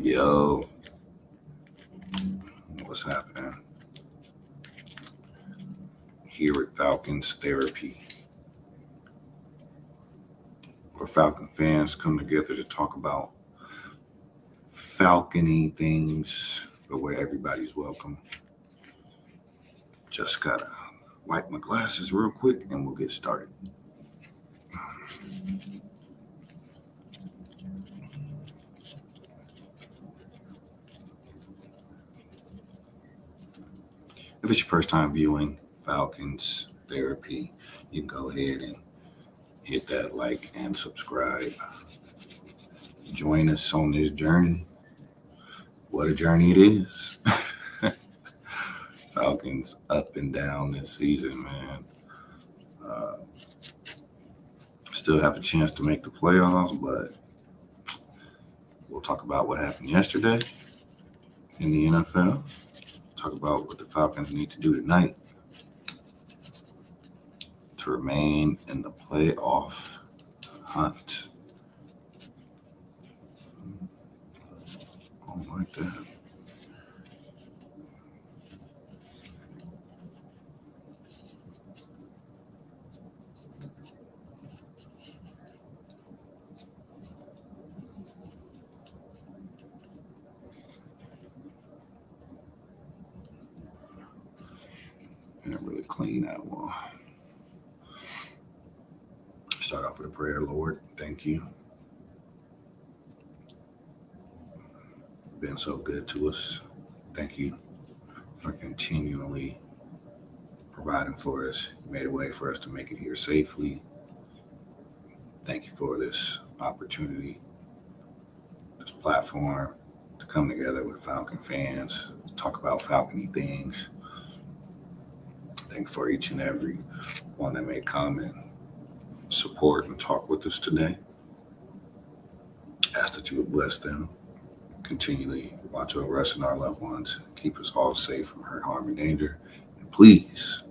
Yo, what's happening? Here at Falcons Therapy, where Falcon fans come together to talk about falcony things, but where everybody's welcome. Just gotta wipe my glasses real quick and we'll get started. If it's your first time viewing Falcons Therapy, you can go ahead and hit that like and subscribe. Join us on this journey. What a journey it is. Falcons up and down this season, man. Still have a chance to make the playoffs, but we'll talk about what happened yesterday in the NFL. Talk about what the Falcons need to do tonight to remain in the playoff hunt. I don't like that. Can't really clean that one. Start off with a prayer. Lord, thank you. You've been so good to us. Thank you for continually providing for us. You made a way for us to make it here safely. Thank you for this opportunity, this platform to come together with Falcon fans, talk about Falcony things. Thank you for each and every one that may come and support and talk with us today. Ask that you would bless them, continually watch over us and our loved ones, keep us all safe from hurt, harm, and danger. And please,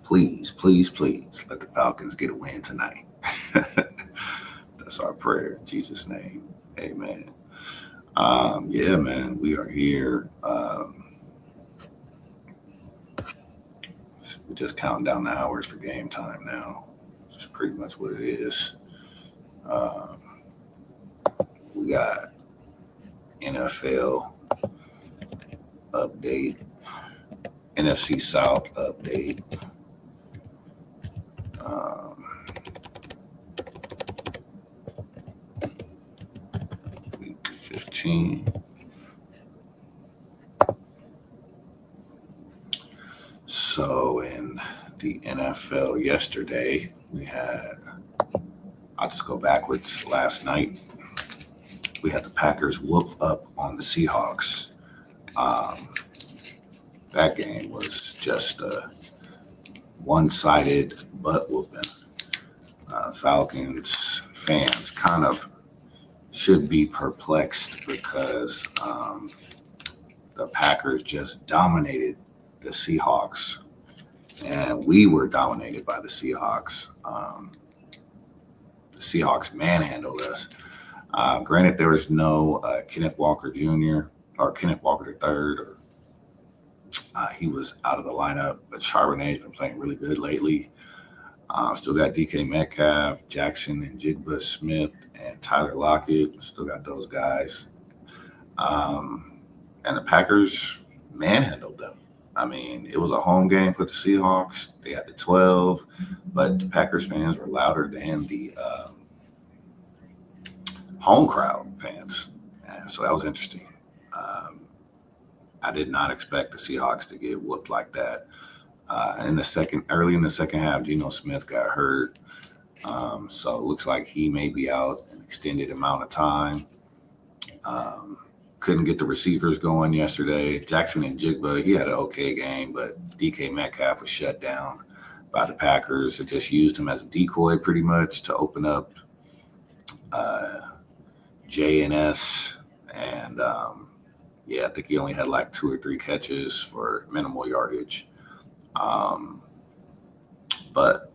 let the Falcons get a win tonight. That's our prayer. In Jesus' name, amen. Yeah, man, we are here. We're just counting down the hours for game time now. It's pretty much what it is. We got NFL update, NFC South update. Week 15. So in the NFL yesterday, we had, I'll just go backwards. Last night, we had the Packers whoop up on the Seahawks. That game was just a one-sided butt whooping. Falcons fans kind of should be perplexed because the Packers just dominated the Seahawks, and we were dominated by the Seahawks. The Seahawks manhandled us. Granted, there was no Kenneth Walker Jr. or Kenneth Walker III. He was out of the lineup, but Charbonnet's been playing really good lately. Still got DK Metcalf, Jackson and Jigba Smith, and Tyler Lockett. Still got those guys. And the Packers manhandled them. I mean, it was a home game for the Seahawks. They had the 12, but the Packers fans were louder than the home crowd fans. And so that was interesting. I did not expect the Seahawks to get whooped like that. Early in the second half, Geno Smith got hurt. So it looks like he may be out an extended amount of time. Couldn't get the receivers going yesterday. Jackson and Jigba, he had an okay game, but DK Metcalf was shut down by the Packers. They just used him as a decoy pretty much to open up J&S. And I think he only had like 2 or 3 catches for minimal yardage. But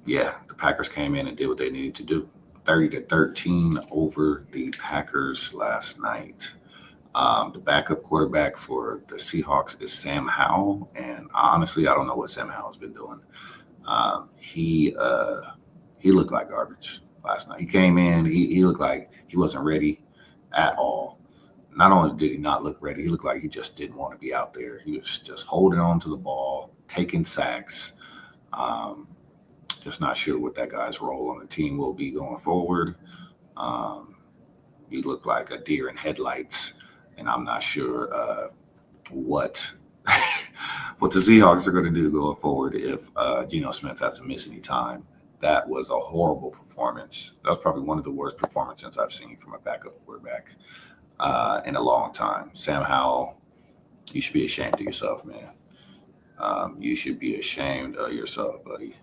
yeah, the Packers came in and did what they needed to do. 30-13 over the Packers last night. The backup quarterback for the Seahawks is Sam Howell, and honestly, I don't know what Sam Howell's been doing. He looked like garbage last night. He came in, he looked like he wasn't ready at all. Not only did he not look ready, he looked like he just didn't want to be out there. He was just holding on to the ball, taking sacks. Just not sure what that guy's role on the team will be going forward. He looked like a deer in headlights, and I'm not sure what what the Seahawks are going to do going forward if Geno Smith has to miss any time. That was a horrible performance. That was probably one of the worst performances I've seen from a backup quarterback in a long time. Sam Howell, you should be ashamed of yourself, man. You should be ashamed of yourself, buddy.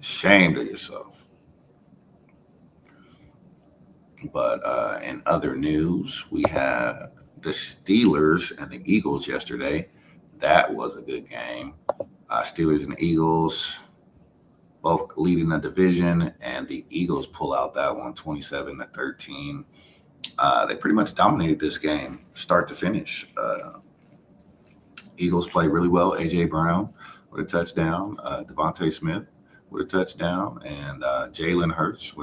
Ashamed of yourself. But in other news, we had the Steelers and the Eagles yesterday. That was a good game. Steelers and Eagles both leading the division, and the Eagles pull out that one 27-13. They pretty much dominated this game start to finish. Eagles played really well. A.J. Brown with a touchdown, Devontae Smith with a touchdown, and Jalen Hurts,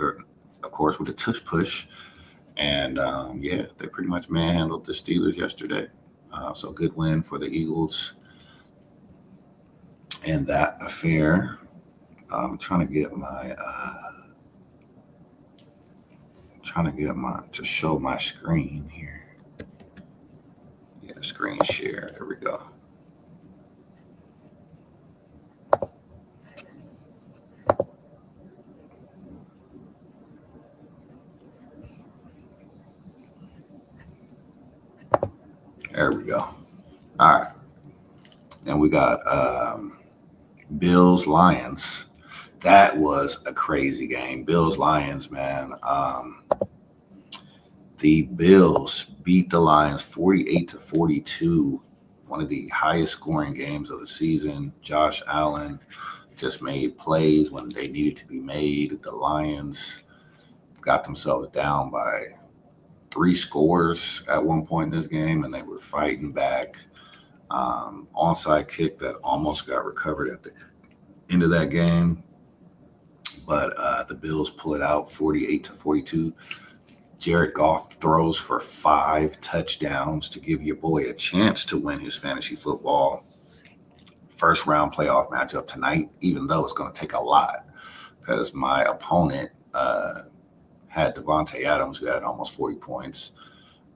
of course, with a tush push. And, they pretty much manhandled the Steelers yesterday. So good win for the Eagles in that affair. I'm trying to get to show my screen here. Yeah, screen share. There we go. There we go. All right. And we got Bills Lions. That was a crazy game. Bills Lions, man. The Bills beat the Lions 48-42. One of the highest scoring games of the season. Josh Allen just made plays when they needed to be made. The Lions got themselves down by 3 scores at one point in this game, and they were fighting back. Onside kick that almost got recovered at the end of that game, but the Bills pull it out 48-42. Jared Goff throws for 5 touchdowns to give your boy a chance to win his fantasy football first round playoff matchup tonight, even though it's going to take a lot because my opponent had Devontae Adams, who had almost 40 points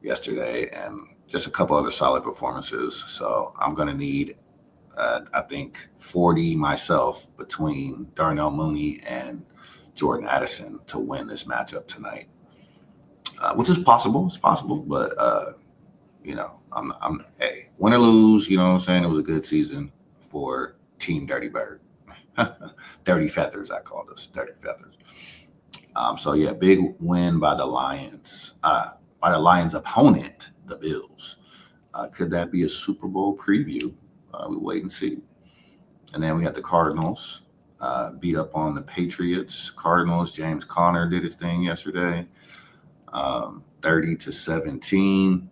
yesterday, and just a couple other solid performances. So I'm going to need, I think, 40 myself between Darnell Mooney and Jordan Addison to win this matchup tonight, which is possible. It's possible, but hey, win or lose, you know what I'm saying? It was a good season for Team Dirty Bird. Dirty Feathers, I call this. Dirty Feathers. Big win by the Lions. By the Lions' opponent, the Bills. Could that be a Super Bowl preview? We wait and see. And then we had the Cardinals beat up on the Patriots. Cardinals, James Conner did his thing yesterday. 30-17.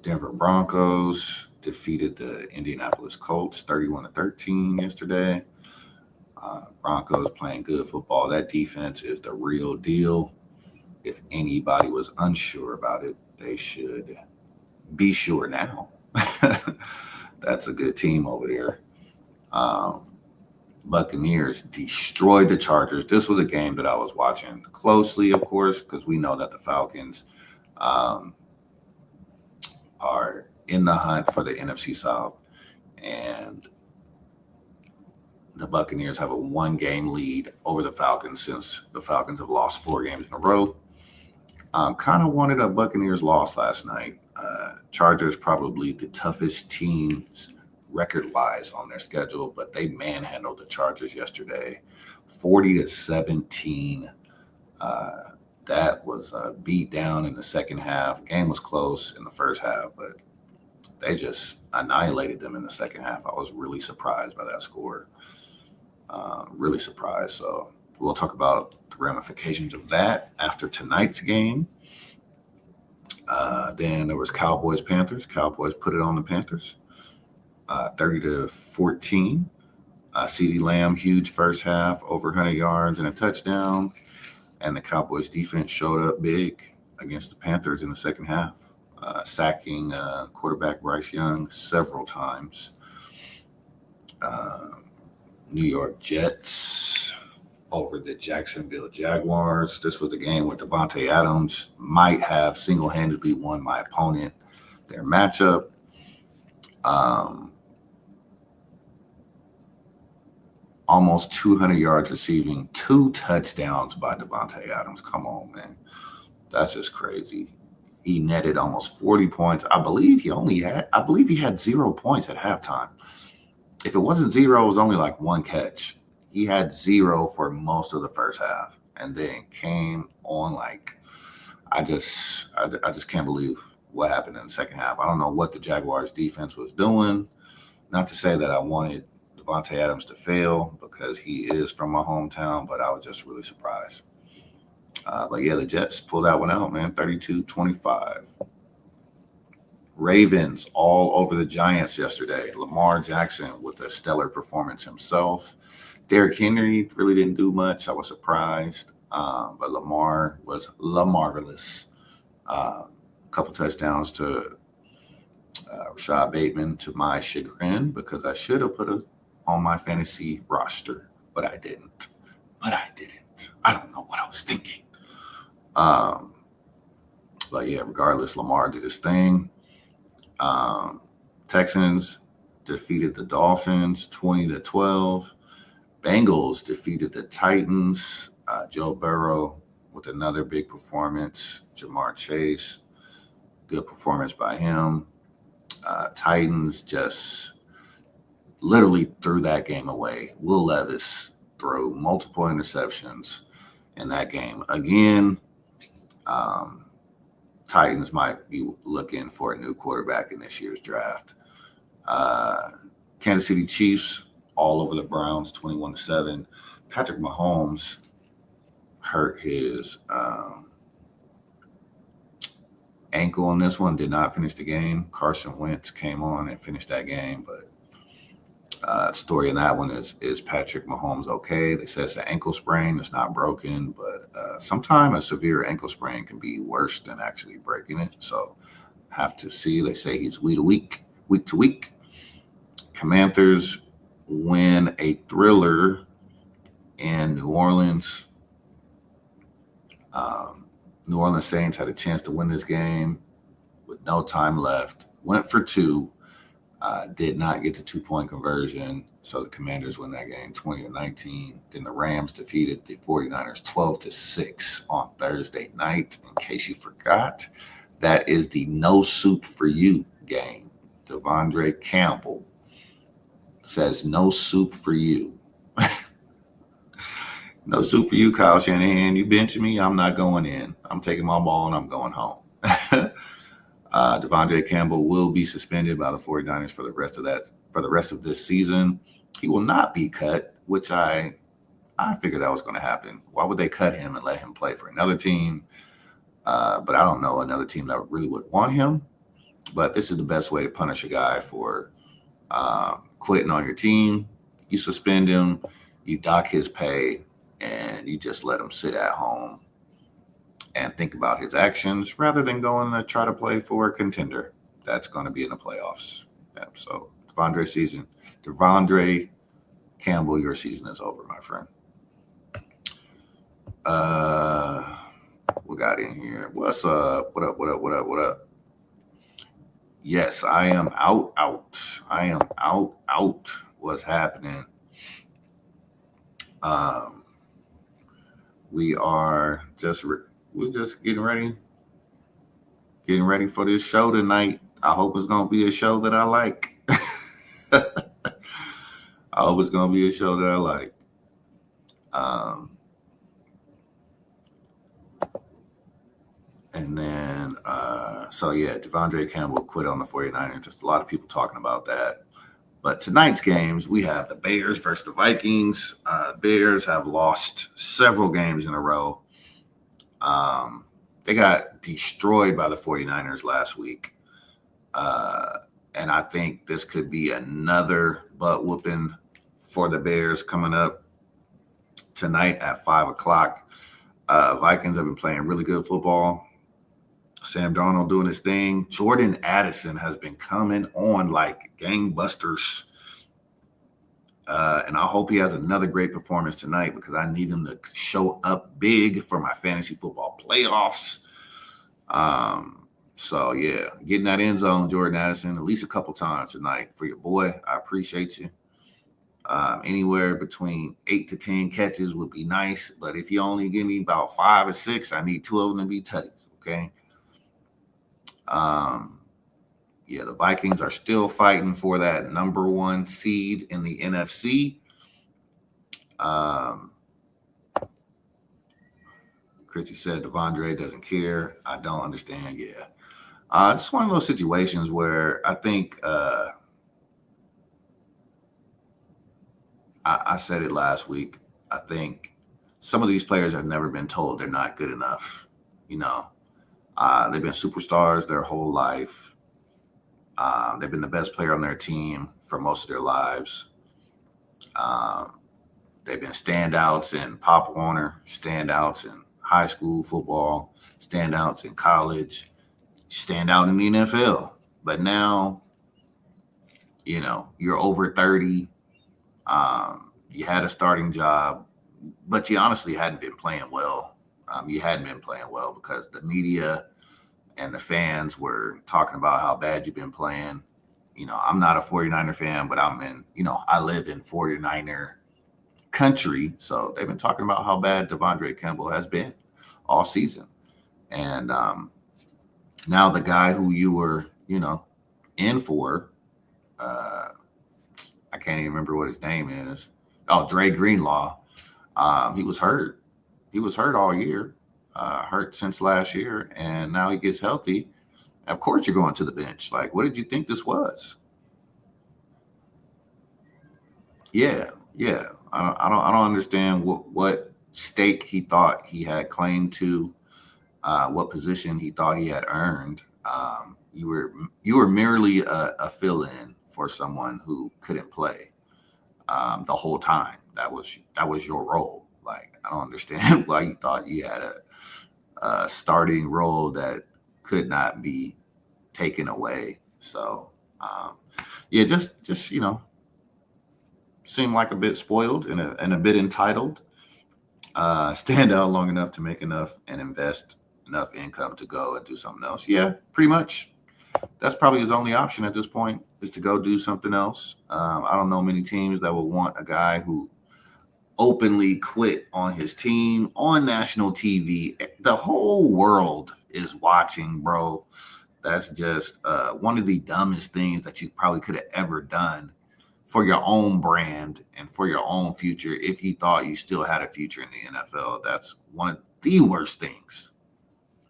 Denver Broncos defeated the Indianapolis Colts 31-13 yesterday. Broncos playing good football. That defense is the real deal. If anybody was unsure about it, they should be sure now. That's a good team over there. Buccaneers destroyed the Chargers. This was a game that I was watching closely, of course, because we know that the Falcons are in the hunt for the NFC South, and the Buccaneers have a 1-game lead over the Falcons since the Falcons have lost 4 games in a row. Kind of wanted a Buccaneers loss last night. Chargers probably the toughest team record-wise on their schedule, but they manhandled the Chargers yesterday, 40-17. That was a beat down in the second half. Game was close in the first half, but they just annihilated them in the second half. I was really surprised by that score. really surprised. So we'll talk about the ramifications of that after tonight's game. Then there was Cowboys Panthers. Cowboys put it on the Panthers, 30-14. CeeDee Lamb, huge first half, over 100 yards and a touchdown. And the Cowboys defense showed up big against the Panthers in the second half, sacking quarterback Bryce Young several times. New York Jets over the Jacksonville Jaguars. This was the game where Devontae Adams might have single-handedly won my opponent their matchup. Almost 200 yards receiving, 2 touchdowns by Devontae Adams. Come on, man. That's just crazy. He netted almost 40 points. I believe he had 0 points at halftime. If it wasn't 0, it was only like 1 catch. He had 0 for most of the first half, and then came on like I just can't believe what happened in the second half. I don't know what the Jaguars defense was doing. Not to say that I wanted Devontae Adams to fail because he is from my hometown, but I was just really surprised. But yeah, the Jets pulled that one out, man, 32-25. Ravens all over the Giants yesterday. Lamar Jackson with a stellar performance himself. Derrick Henry really didn't do much. I was surprised. But Lamar was Lamarvelous. A couple touchdowns to Rashad Bateman to my chagrin because I should have put it on my fantasy roster, but I didn't. I don't know what I was thinking. But yeah, regardless, Lamar did his thing. Texans defeated the Dolphins 20-12. Bengals defeated the Titans. Joe Burrow with another big performance. Jamar Chase, good performance by him. Titans just literally threw that game away. Will Levis threw multiple interceptions in that game. Again, Titans might be looking for a new quarterback in this year's draft. Kansas City Chiefs all over the Browns, 21-7. Patrick Mahomes hurt his ankle on this one, did not finish the game. Carson Wentz came on and finished that game, but story in that one is Patrick Mahomes okay? They say it's an ankle sprain. It's not broken, but sometimes a severe ankle sprain can be worse than actually breaking it. So have to see. They say he's week to week. Commanders win a thriller in New Orleans. New Orleans Saints had a chance to win this game with no time left. Went for 2. Did not get the 2-point conversion. So the Commanders win that game 20-19. Then the Rams defeated the 49ers 12-6 on Thursday night. In case you forgot, that is the no soup for you game. Devondre Campbell says no soup for you. No soup for you, Kyle Shanahan. You bench me, I'm not going in. I'm taking my ball and I'm going home. Devondre Campbell will be suspended by the 49ers for the rest of this season. He will not be cut, which I figured that was going to happen. Why would they cut him and let him play for another team? But I don't know another team that really would want him. But this is the best way to punish a guy for quitting on your team. You suspend him, you dock his pay, and you just let him sit at home and think about his actions rather than going to try to play for a contender that's going to be in the playoffs. Yeah, so Devondre Campbell, your season is over, my friend. We got in here. What's up? What up? Yes, I am out. I am out. What's happening? We're just getting ready for this show tonight. I hope it's gonna be a show that I like. I hope it's gonna be a show that I like. And then, so yeah, Devondre Campbell quit on the 49ers. Just a lot of people talking about that. But tonight's games, we have the Bears versus the Vikings. Bears have lost several games in a row. They got destroyed by the 49ers last week. And I think this could be another butt whooping for the Bears coming up tonight at 5 o'clock. Vikings have been playing really good football. Sam Darnold doing his thing. Jordan Addison has been coming on like gangbusters. And I hope he has another great performance tonight because I need him to show up big for my fantasy football playoffs. So, yeah, get in that end zone, Jordan Addison, at least a couple times tonight for your boy. I appreciate you. Anywhere between 8 to 10 catches would be nice. But if you only give me about 5 or 6, I need 2 of them to be tutties, okay? Yeah, the Vikings are still fighting for that number 1 seed in the NFC. Christy said Devondre doesn't care. I don't understand. Yeah. It's one of those situations where I think I said it last week. I think some of these players have never been told they're not good enough. You know, they've been superstars their whole life. They've been the best player on their team for most of their lives. They've been standouts in Pop Warner, standouts in high school football, standouts in college, stand out in the NFL. But now, you know, you're over 30. You had a starting job, but you honestly hadn't been playing well. You hadn't been playing well because the media and the fans were talking about how bad you've been playing. You know, I'm not a 49er fan, but I live in 49er country. So they've been talking about how bad Devondre Campbell has been all season. And now the guy who you were, in for, I can't even remember what his name is. Oh, Dre Greenlaw. He was hurt. He was hurt all year, hurt since last year, and now he gets healthy. Of course, you're going to the bench. Like, what did you think this was? Yeah. I don't understand what stake he thought he had claimed to, what position he thought he had earned. You were merely a fill-in for someone who couldn't play the whole time. That was your role. Like, I don't understand why you thought you had a starting role that could not be taken away. So, just seemed like a bit spoiled and a bit entitled. Stand out long enough to make enough and invest enough income to go and do something else. Yeah, pretty much. That's probably his only option at this point is to go do something else. I don't know many teams that would want a guy who openly quit on his team on national TV. The whole world is watching, bro. That's just one of the dumbest things that you probably could have ever done for your own brand and for your own future. If you thought you still had a future in the NFL, that's one of the worst things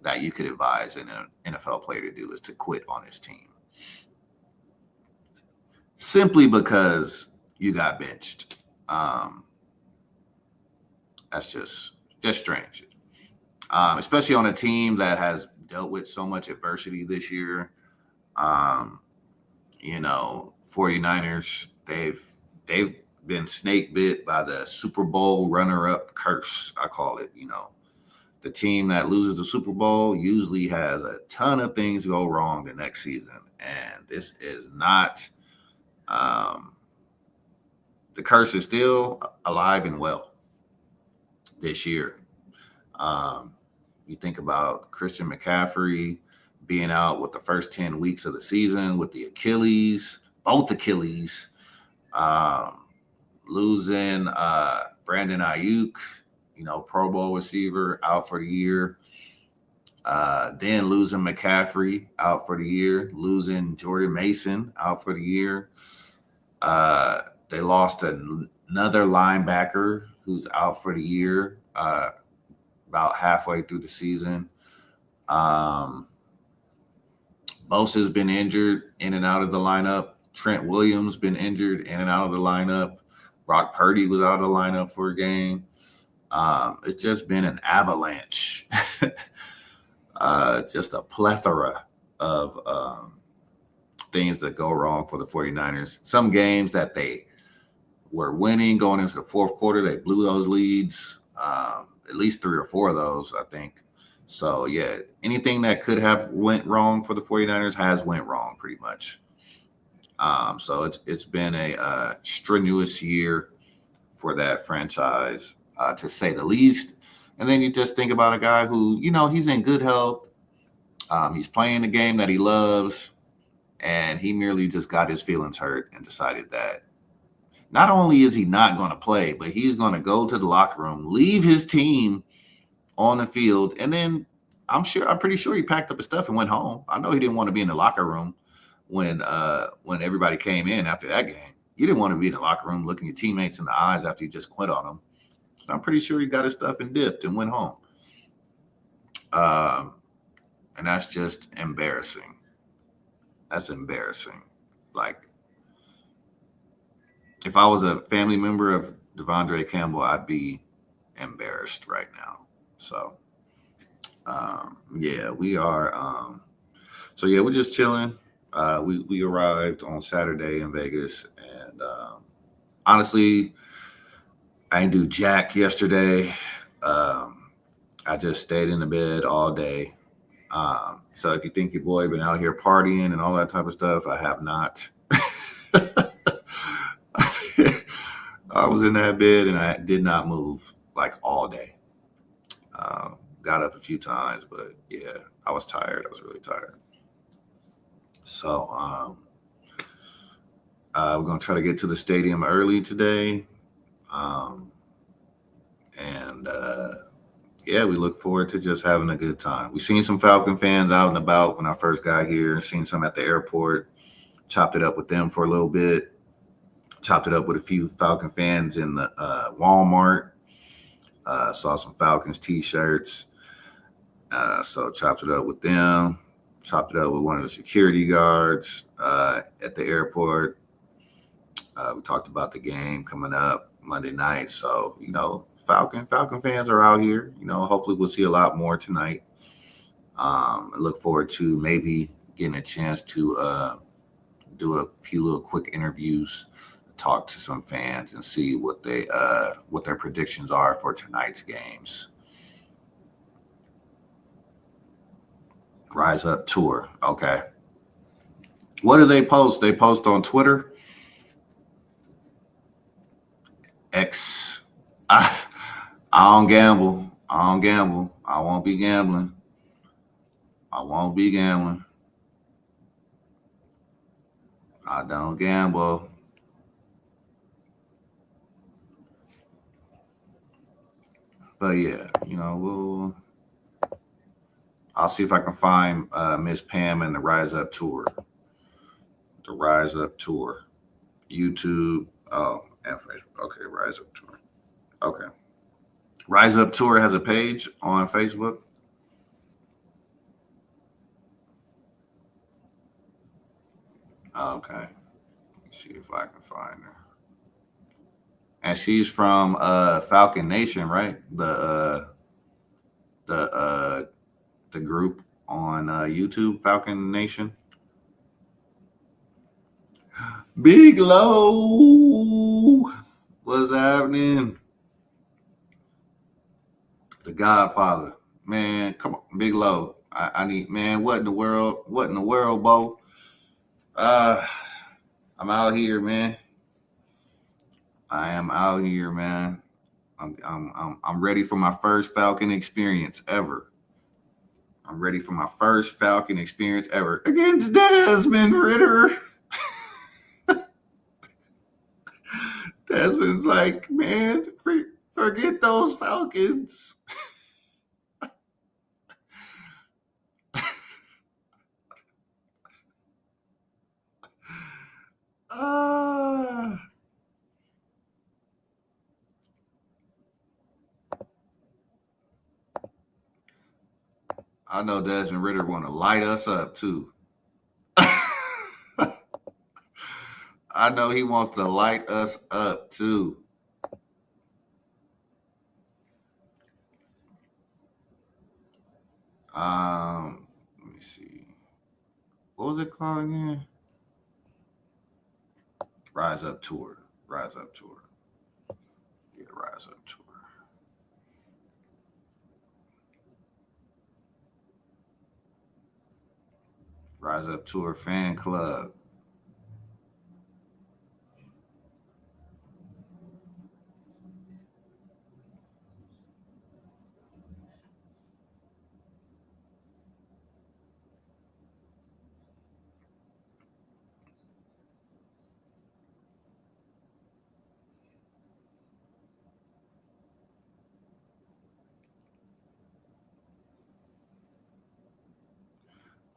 that you could advise an NFL player to do is to quit on his team. Simply because you got benched. That's just strange. Especially on a team that has dealt with so much adversity this year. 49ers, they've been snake bit by the Super Bowl runner-up curse, I call it. The team that loses the Super Bowl usually has a ton of things go wrong the next season. And this is not, the curse is still alive and well this year. You think about Christian McCaffrey being out with the first 10 weeks of the season with the Achilles, both Achilles, losing Brandon Ayuk, Pro Bowl receiver, out for the year. Then losing McCaffrey, out for the year. Losing Jordan Mason, out for the year. They lost another linebacker who's out for the year, about halfway through the season. Bosa's been injured, in and out of the lineup. Trent Williams been injured in and out of the lineup. Brock Purdy was out of the lineup for a game. It's just been an avalanche, just a plethora of things that go wrong for the 49ers. Some games that they were winning going into the fourth quarter, they blew those leads. At least 3 or 4 of those, I think. So, yeah, anything that could have went wrong for the 49ers has went wrong pretty much. So it's been a strenuous year for that franchise, to say the least. And then you just think about a guy who, he's in good health. He's playing the game that he loves, and he merely just got his feelings hurt and decided that not only is he not going to play, but he's going to go to the locker room, leave his team on the field, and then I'm pretty sure he packed up his stuff and went home. I know he didn't want to be in the locker room when everybody came in after that game. You didn't want to be in the locker room looking your teammates in the eyes after you just quit on them. So I'm pretty sure he got his stuff and dipped and went home. And that's just embarrassing. That's embarrassing. Like, if I was a family member of Devondre Campbell, I'd be embarrassed right now. So, yeah, we are. So, yeah, we're just chilling. We arrived on Saturday in Vegas, and honestly, I didn't do jack yesterday. I just stayed in the bed all day. So if you think your boy been out here partying and all that type of stuff, I have not. I was in that bed and I did not move like all day. Got up a few times, but yeah, I was tired. I was really tired. So we're going to try to get to the stadium early today. And yeah, we look forward to just having a good time. We've seen some Falcon fans out and about when I first got here, seen some at the airport, chopped it up with them for a little bit, chopped it up with a few Falcon fans in the Walmart, saw some Falcons t-shirts, so chopped it up with them, chopped it up with one of the security guards at the airport. We talked about the game coming up Monday night, so, Falcon fans are out here. Hopefully we'll see a lot more tonight. I look forward to maybe getting a chance to do a few little quick interviews, talk to some fans, and see what their predictions are for tonight's games. Rise Up Tour. Okay. What do they post? They post on Twitter, X. I don't gamble. I won't be gambling. I don't gamble. But yeah, I'll see if I can find Miss Pam and the Rise Up Tour. The Rise Up Tour. YouTube. Oh, and Facebook. Okay, Rise Up Tour. Okay. Rise Up Tour has a page on Facebook. Okay. Let me see if I can find her. And she's from Falcon Nation, right? The group on YouTube, Falcon Nation. Big Low, what's happening? The Godfather, man, come on, Big Low. I need, man. What in the world, Bo? I'm out here, man. I am out here, man. I'm ready for my first Falcon experience ever. I'm ready for my first Falcon experience ever against Desmond Ridder. Desmond's like, man, forget those Falcons. I know Desmond Ridder want to light us up too. I know he wants to light us up too. Let me see. What was it called again? Rise Up Tour. Rise Up Tour. Yeah, Rise Up Tour. Rise Up Tour fan club.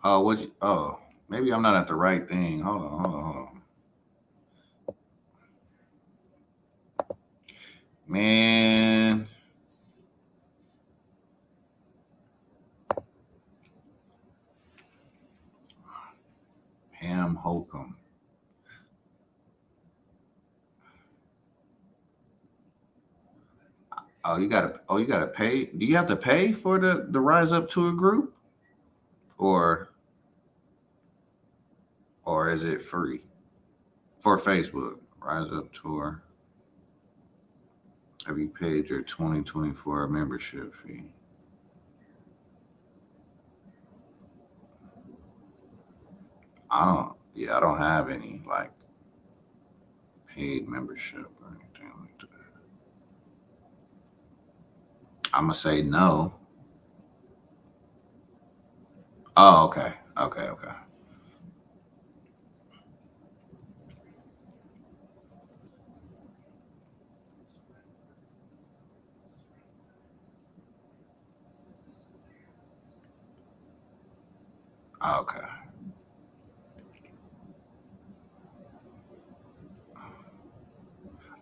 Oh, what you? Oh, maybe I'm not at the right thing. Hold on. Man, Pam Holcomb. You gotta pay. Do you have to pay for the Rise Up Tour group, or or is it free for Facebook? Rise Up Tour. Have you paid your 2024 membership fee? I don't. Yeah, I don't have any like paid membership or anything like that. I'm gonna say no. Oh, okay, okay. Okay.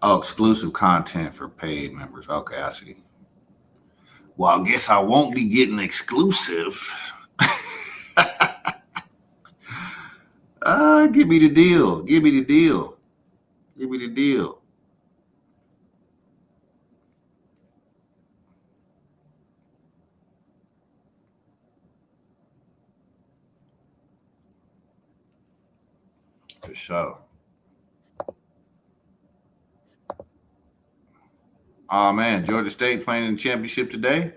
Oh, exclusive content for paid members. Okay, I see. Well, I guess I won't be getting exclusive. Give me the deal. Give me the deal. Give me the deal. For sure. Oh man, Georgia State playing in the championship today.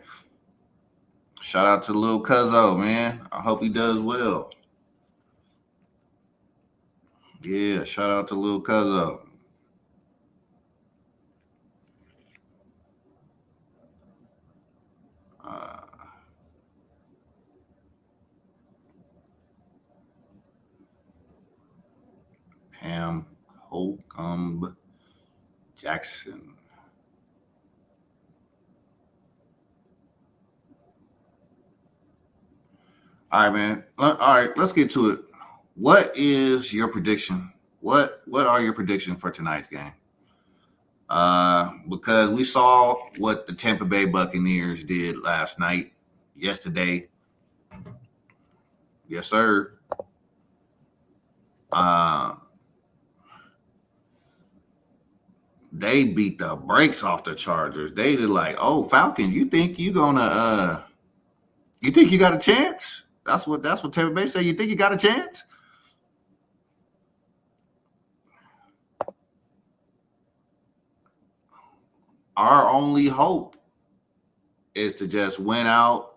Shout out to Lil Cuzzo, man. I hope he does well. Yeah, shout out to Lil Cuzzo. Uh, Pam Holcomb Jackson. All right, man. All right, let's get to it. What is your prediction? What are your predictions for tonight's game? Because we saw what the Tampa Bay Buccaneers did last night, yesterday. Yes, sir. Uh, they beat the brakes off the Chargers. They did like, oh, Falcons, you think you got a chance? That's what Tampa Bay said. You think you got a chance? Our only hope is to just win out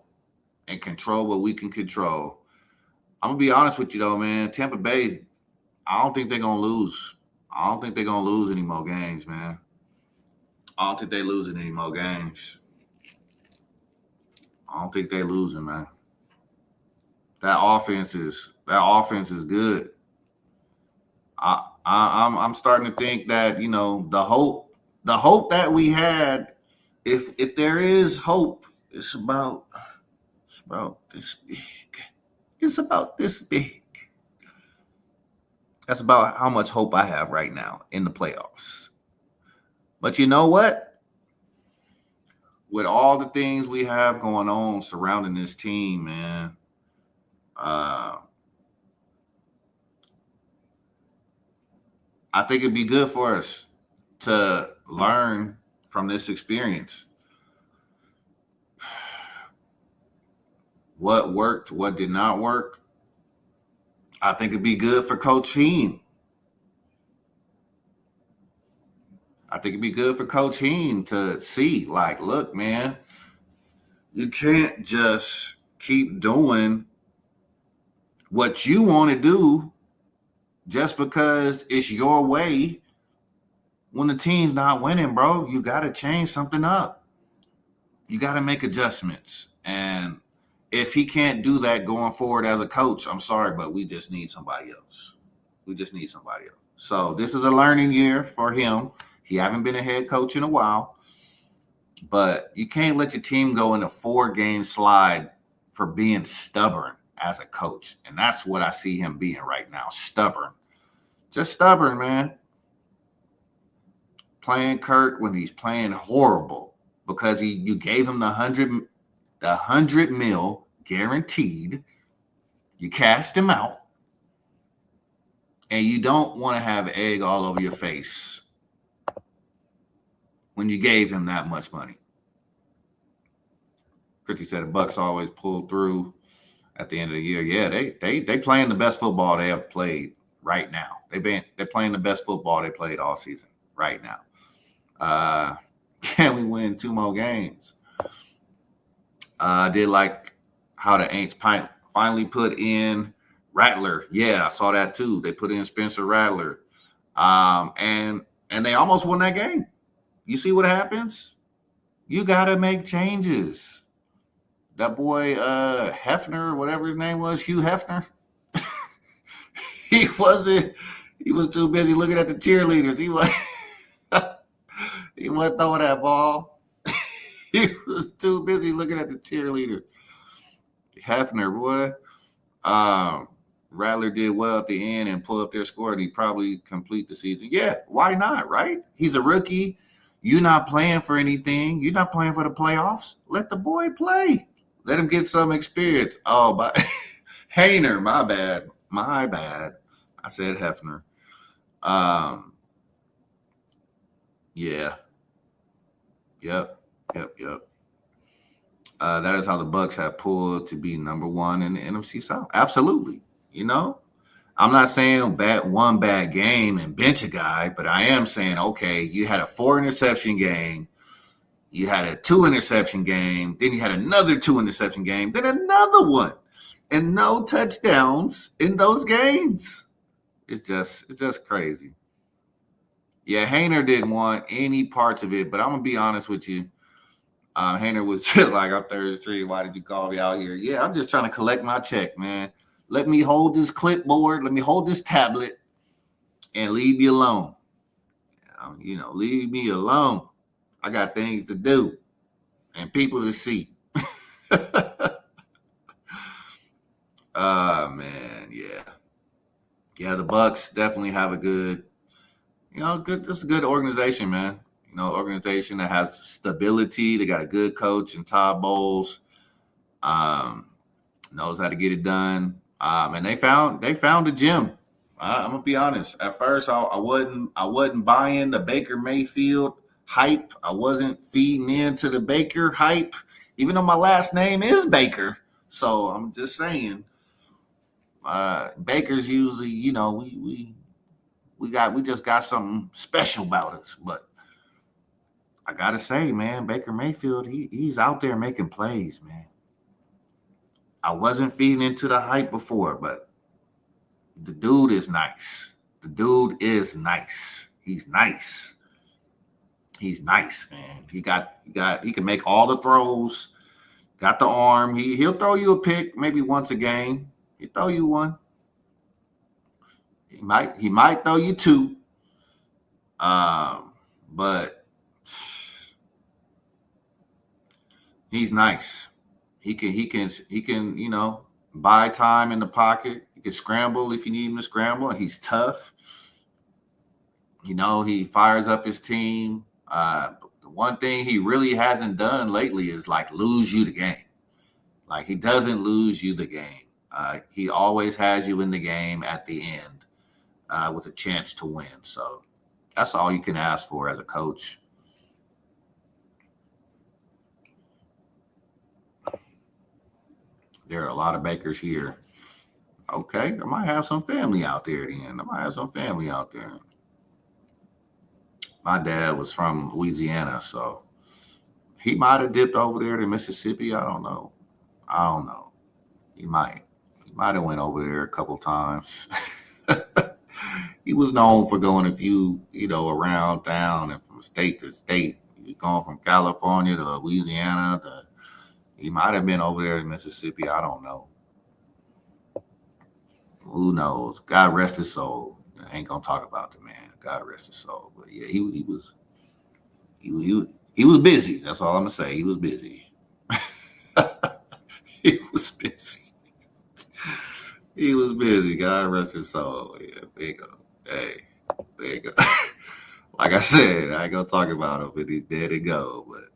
and control what we can control. I'm gonna be honest with you though, man. Tampa Bay, I don't think they're gonna lose. I don't think they're gonna lose any more games, man. I don't think they losing any more games. I don't think they losing, man. That offense is good. I'm starting to think that the hope that we had, if there is hope, it's about this big. It's about this big. That's about how much hope I have right now in the playoffs. But you know what? With all the things we have going on surrounding this team, man, uh, I think it'd be good for us to learn from this experience. What worked, what did not work. I think it'd be good for Coach Heen. I think it'd be good for Coach Heen to see, like, look, man, you can't just keep doing what you want to do just because it's your way when the team's not winning, bro. You got to change something up. You got to make adjustments. And if he can't do that going forward as a coach, I'm sorry, but we just need somebody else. We just need somebody else. So this is a learning year for him. He haven't been a head coach in a while, but you can't let your team go in a 4-game slide for being stubborn as a coach. And that's what I see him being right now. Stubborn. Just stubborn, man. Playing Kirk when he's playing horrible because you gave him the 100 mil guaranteed. You cast him out. And you don't want to have egg all over your face when you gave him that much money. Christy said the Bucs always pull through at the end of the year. Yeah, they playing the best football they have played right now. They're playing the best football they played all season right now. Can we win 2 more games? I did like how the Aints finally put in Rattler. Yeah, I saw that too. They put in Spencer Rattler. And they almost won that game. You see what happens? You got to make changes. That boy Hefner, whatever his name was, Hugh Hefner, he was too busy looking at the cheerleaders. He wasn't throwing that ball. He was too busy looking at the cheerleader. Hefner, boy. Rattler did well at the end and pull up their score, and he probably complete the season. Yeah, why not, right? He's a rookie. You're not playing for anything. You're not playing for the playoffs. Let the boy play. Let him get some experience. Oh, but Hayner, my bad. I said Hefner. Yeah. Yep. That is how the Bucs have pulled to be number 1 in the NFC South. Absolutely. You know, I'm not saying one bad game and bench a guy, but I am saying, okay, you had a 4-interception game. You had a 2-interception game. Then you had another 2-interception game. Then another one. And no touchdowns in those games. It's just crazy. Yeah, Hayner didn't want any parts of it, but I'm going to be honest with you. Hayner was just like, I'm 33. Why did you call me out here? Yeah, I'm just trying to collect my check, man. Let me hold this clipboard. Let me hold this tablet and leave me alone. Leave me alone. I got things to do and people to see. Man, yeah. Yeah, the Bucs definitely have a good, just a good organization, man. Organization that has stability. They got a good coach in Todd Bowles. Knows how to get it done. And they found a gem. I'm gonna be honest. At first, I wasn't buying the Baker Mayfield hype. I wasn't feeding into the Baker hype, even though my last name is Baker. So I'm just saying, Baker's usually, we just got something special about us. But I gotta say, man, Baker Mayfield, he's out there making plays, man. I wasn't feeding into the hype before, but the dude is nice. He's nice. He's nice, man. He can make all the throws. Got the arm. He'll throw you a pick maybe once a game. He'll throw you one. He might throw you 2. But he's nice. He can buy time in the pocket. He can scramble if you need him to scramble. And he's tough. He fires up his team. The one thing he really hasn't done lately is like lose you the game. Like he doesn't lose you the game. He always has you in the game at the end. with a chance to win. So that's all you can ask for as a coach. There are a lot of bakers here. Okay, I might have some family out there then. I might have some family out there. My dad was from Louisiana, so he might have dipped over there to Mississippi. I don't know. I don't know. He might. He might have went over there a couple times. He was known for going a few, around town and from state to state. He going from California to Louisiana. He might have been over there in Mississippi. I don't know. Who knows? God rest his soul. I ain't gonna talk about the man. God rest his soul. But yeah, he was busy. That's all I'm gonna say. He was busy. He was busy. He was busy. God rest his soul. Yeah, there you go. Hey, there you go. Like I said, I ain't gonna talk about him, but he's dead to go. But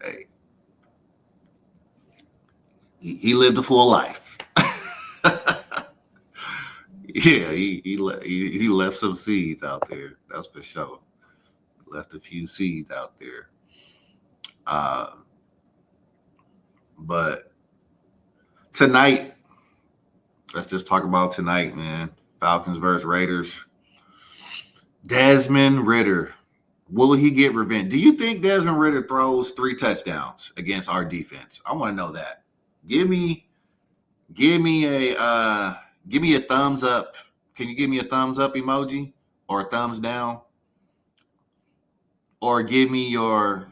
hey, he lived a full life. Yeah, he left some seeds out there. That's for sure. Left a few seeds out there. But tonight, let's just talk about tonight, man. Falcons versus Raiders. Desmond Ridder. Will he get revenge? Do you think Desmond Ridder throws 3 touchdowns against our defense? I want to know that. Give me a thumbs up. Can you give me a thumbs up emoji or a thumbs down? Or give me a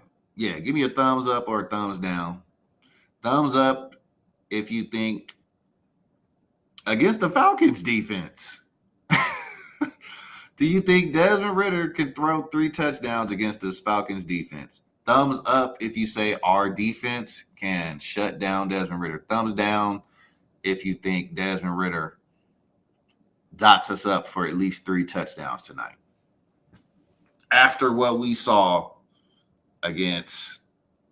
thumbs up or a thumbs down. Thumbs up if you think against the Falcons defense. Do you think Desmond Ridder can throw 3 touchdowns against this Falcons defense? Thumbs up if you say our defense can shut down Desmond Ridder. Thumbs down if you think Desmond Ridder dots us up for at least 3 touchdowns tonight. After what we saw against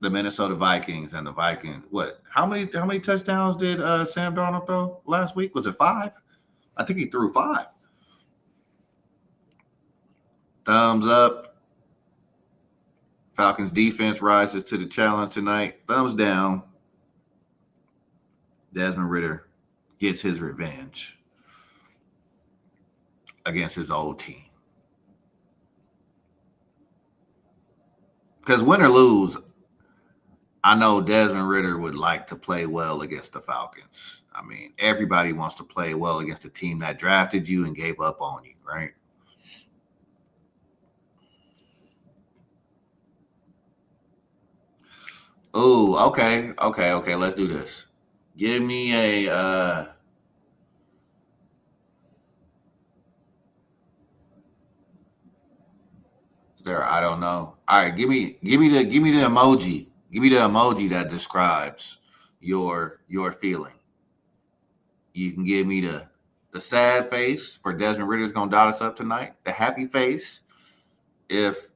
the Minnesota Vikings and the Vikings, how many touchdowns did Sam Darnold throw last week? Was it 5? I think he threw 5. Thumbs up. Falcons defense rises to the challenge tonight. Thumbs down. Desmond Ridder gets his revenge against his old team. Because win or lose, I know Desmond Ridder would like to play well against the Falcons. I mean, everybody wants to play well against a team that drafted you and gave up on you, right? Oh, okay. Let's do this. Give me a there. I don't know. All right, give me the emoji. Give me the emoji that describes your feeling. You can give me the sad face for Desmond Ridder's gonna dot us up tonight. The happy face if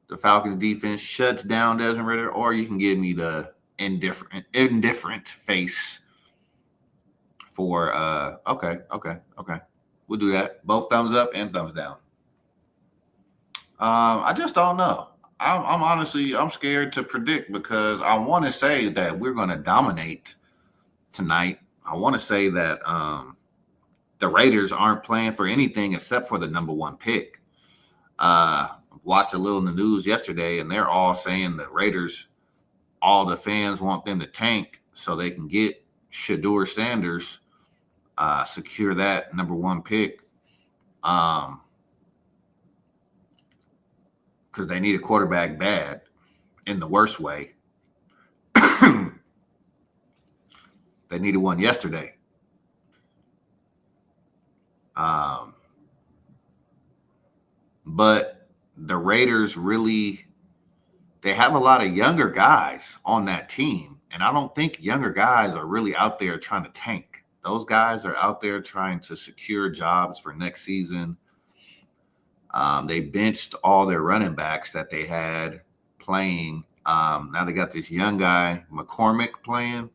the Falcons defense shuts down Desmond Ridder, or you can give me the indifferent face for okay. We'll do that. Both thumbs up and thumbs down. I just don't know. I'm honestly scared to predict because I want to say that we're going to dominate tonight. I want to say that the Raiders aren't playing for anything except for the number 1 pick. Watched a little in the news yesterday, and they're all saying the Raiders, all the fans want them to tank so they can get Shedeur Sanders, secure that number 1 pick. Because they need a quarterback bad in the worst way. They needed one yesterday. But the Raiders they have a lot of younger guys on that team. And I don't think younger guys are really out there trying to tank. Those guys are out there trying to secure jobs for next season. They benched all their running backs that they had playing. Now they got this young guy, McCormick, playing,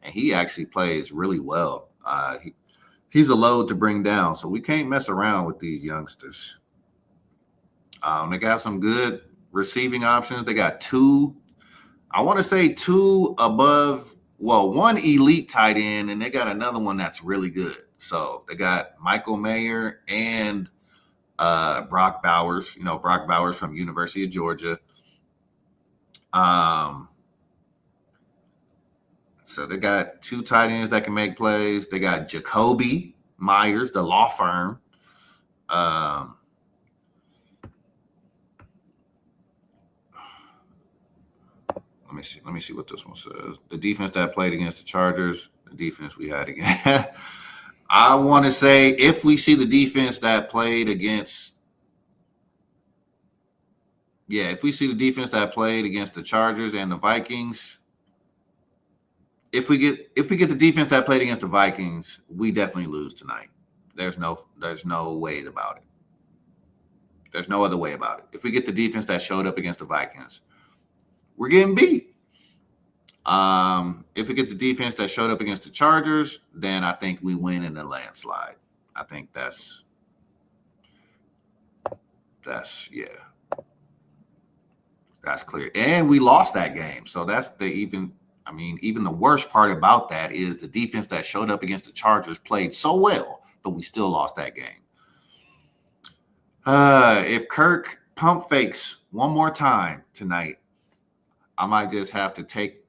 and he actually plays really well. He's a load to bring down, so we can't mess around with these youngsters. They got some good receiving options. They got two, I want to say two above, well, one elite tight end, and they got another one that's really good. So they got Michael Mayer and Brock Bowers. You know, Brock Bowers from University of Georgia. So they got two tight ends that can make plays. They got Jacoby Myers, the law firm. Let me see what this one says. The defense that played against the Chargers, the defense we had again. I want to say if we see the defense that played against, if we see the defense that played against the Chargers and the Vikings, if we get the defense that played against the Vikings, we definitely lose tonight. There's no way about it. There's no other way about it. If we get the defense that showed up against the Vikings, we're getting beat. If we get the defense that showed up against the Chargers, then I think we win in a landslide. I think that's clear. And we lost that game. So that's even the worst part about that is the defense that showed up against the Chargers played so well, but we still lost that game. If Kirk pump fakes one more time tonight, I might just have to take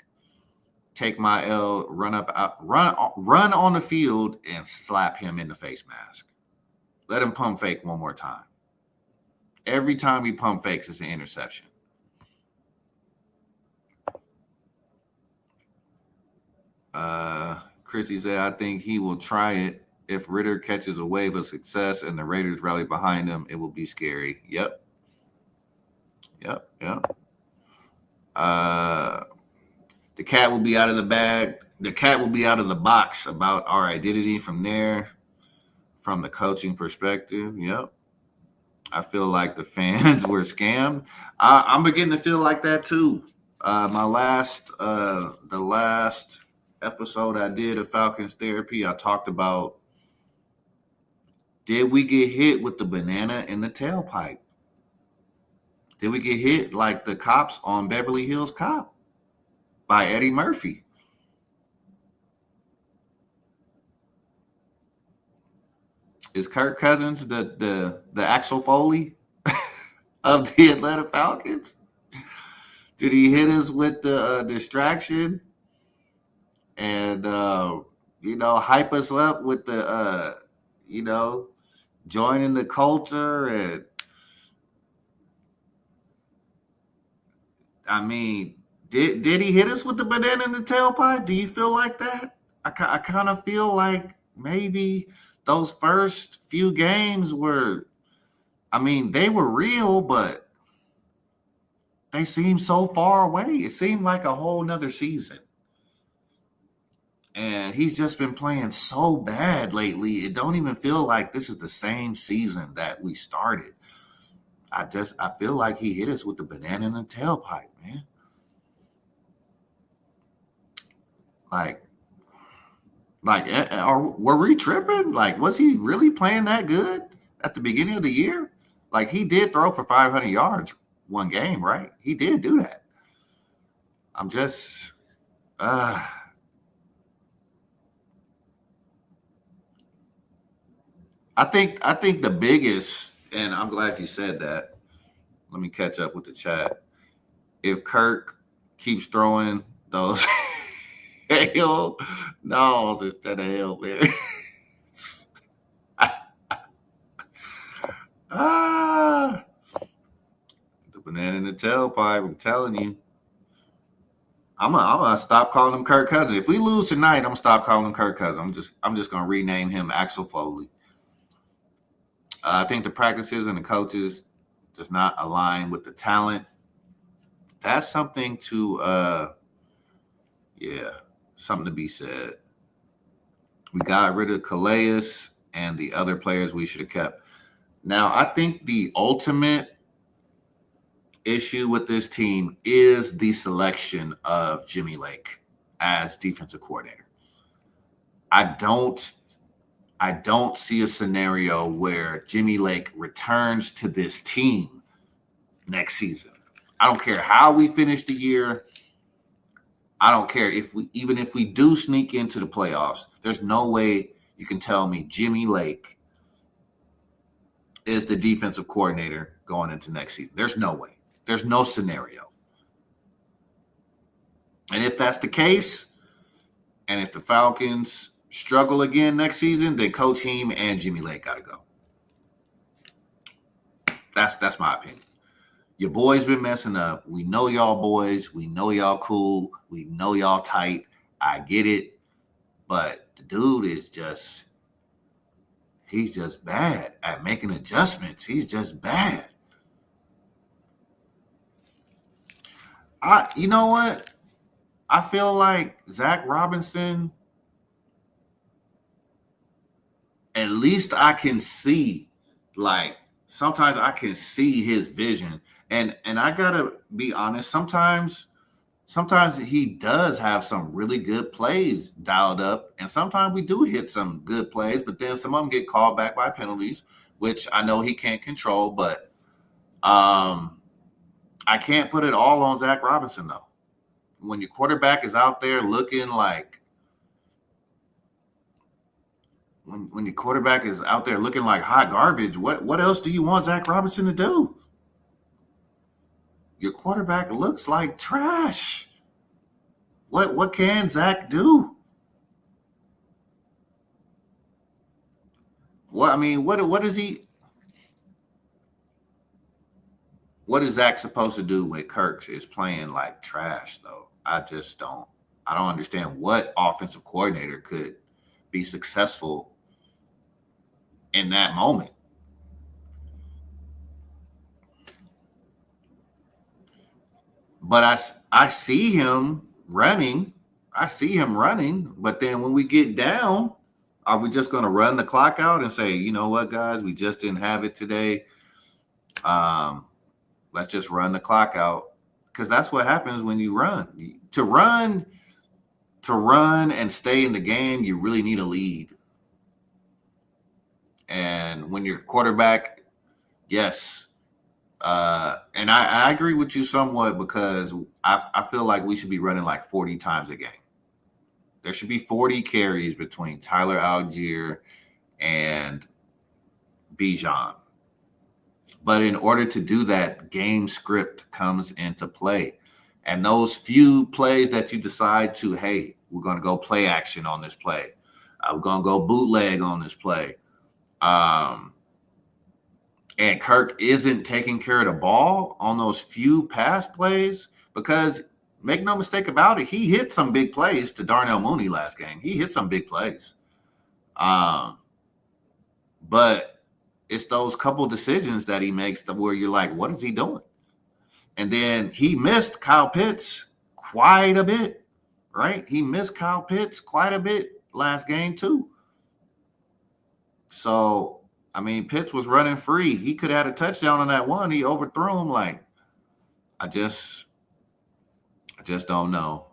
my L, run on the field and slap him in the face mask. Let him pump fake one more time. Every time he pump fakes, it's an interception. Christy said, I think he will try it. If Ritter catches a wave of success and the Raiders rally behind him, it will be scary. Yep. The cat will be out of the bag. The cat will be out of the box about our identity from there, from the coaching perspective. Yep. I feel like the fans were scammed. I'm beginning to feel like that too. The last episode I did of Falcons Therapy, I talked about, did we get hit with the banana in the tailpipe? Did we get hit like the cops on Beverly Hills Cop by Eddie Murphy? Is Kirk Cousins the Axel Foley of the Atlanta Falcons? Did he hit us with the distraction and hype us up with the joining the culture? And did he hit us with the banana in the tailpipe? Do you feel like that? I kind of feel like maybe those first few games were, they were real, but they seemed so far away. It seemed like a whole nother season. And he's just been playing so bad lately. It don't even feel like this is the same season that we started. I feel like he hit us with the banana in the tailpipe, man. Were we tripping? Like, was he really playing that good at the beginning of the year? Like, he did throw for 500 yards one game, right? He did do that. I'm just, I think the biggest, and I'm glad you said that. Let me catch up with the chat. If Kirk keeps throwing those Hail Nalls instead of Hail Mary. The banana in the tailpipe, I'm telling you. I'm gonna stop calling him Kirk Cousins. If we lose tonight, I'm gonna stop calling him Kirk Cousins. I'm just gonna rename him Axel Foley. I think the practices and the coaches does not align with the talent. That's something to something to be said. We got rid of Calais and the other players we should have kept. Now, I think the ultimate issue with this team is the selection of Jimmy Lake as defensive coordinator. I don't I don't see a scenario where Jimmy Lake returns to this team next season. I don't care how we finish the year. I don't care if we do sneak into the playoffs. There's no way you can tell me Jimmy Lake is the defensive coordinator going into next season. There's no way. There's no scenario. And if that's the case, and if the Falcons struggle again next season, then Coach Heem and Jimmy Lake got to go. That's my opinion. Your boys been messing up. We know y'all boys. We know y'all cool. We know y'all tight. I get it. But the dude is he's just bad at making adjustments. He's just bad. You know what? I feel like Zach Robinson, at least I can see, like, sometimes I can see his vision. And I gotta be honest, sometimes he does have some really good plays dialed up, and sometimes we do hit some good plays, but then some of them get called back by penalties, which I know he can't control. But I can't put it all on Zach Robinson though. When your quarterback is out there looking like when your quarterback is out there looking like hot garbage, what else do you want Zach Robinson to do? Your quarterback looks like trash. What can Zach do? What is he? What is Zach supposed to do when Kirk is playing like trash though? I don't understand what offensive coordinator could be successful in that moment. But I see him running. But then when we get down, are we just going to run the clock out and say, you know what, guys, we just didn't have it today. Let's just run the clock out, because that's what happens when you run. To run and stay in the game, you really need a lead. And when your quarterback, yes. And I agree with you somewhat, because I feel like we should be running like 40 times a game. There should be 40 carries between Tyler Algier and Bijan. But in order to do that, game script comes into play. And those few plays that you decide to, hey, we're going to go play action on this play. We're going to go bootleg on this play. And Kirk isn't taking care of the ball on those few pass plays, because make no mistake about it, he hit some big plays to Darnell Mooney last game. He hit some big plays. But it's those couple decisions that he makes where you're like, what is he doing? And then he missed Kyle Pitts quite a bit, right? He missed Kyle Pitts quite a bit last game too. So, I mean, Pitts was running free. He could have had a touchdown on that one. He overthrew him. Like, I just don't know.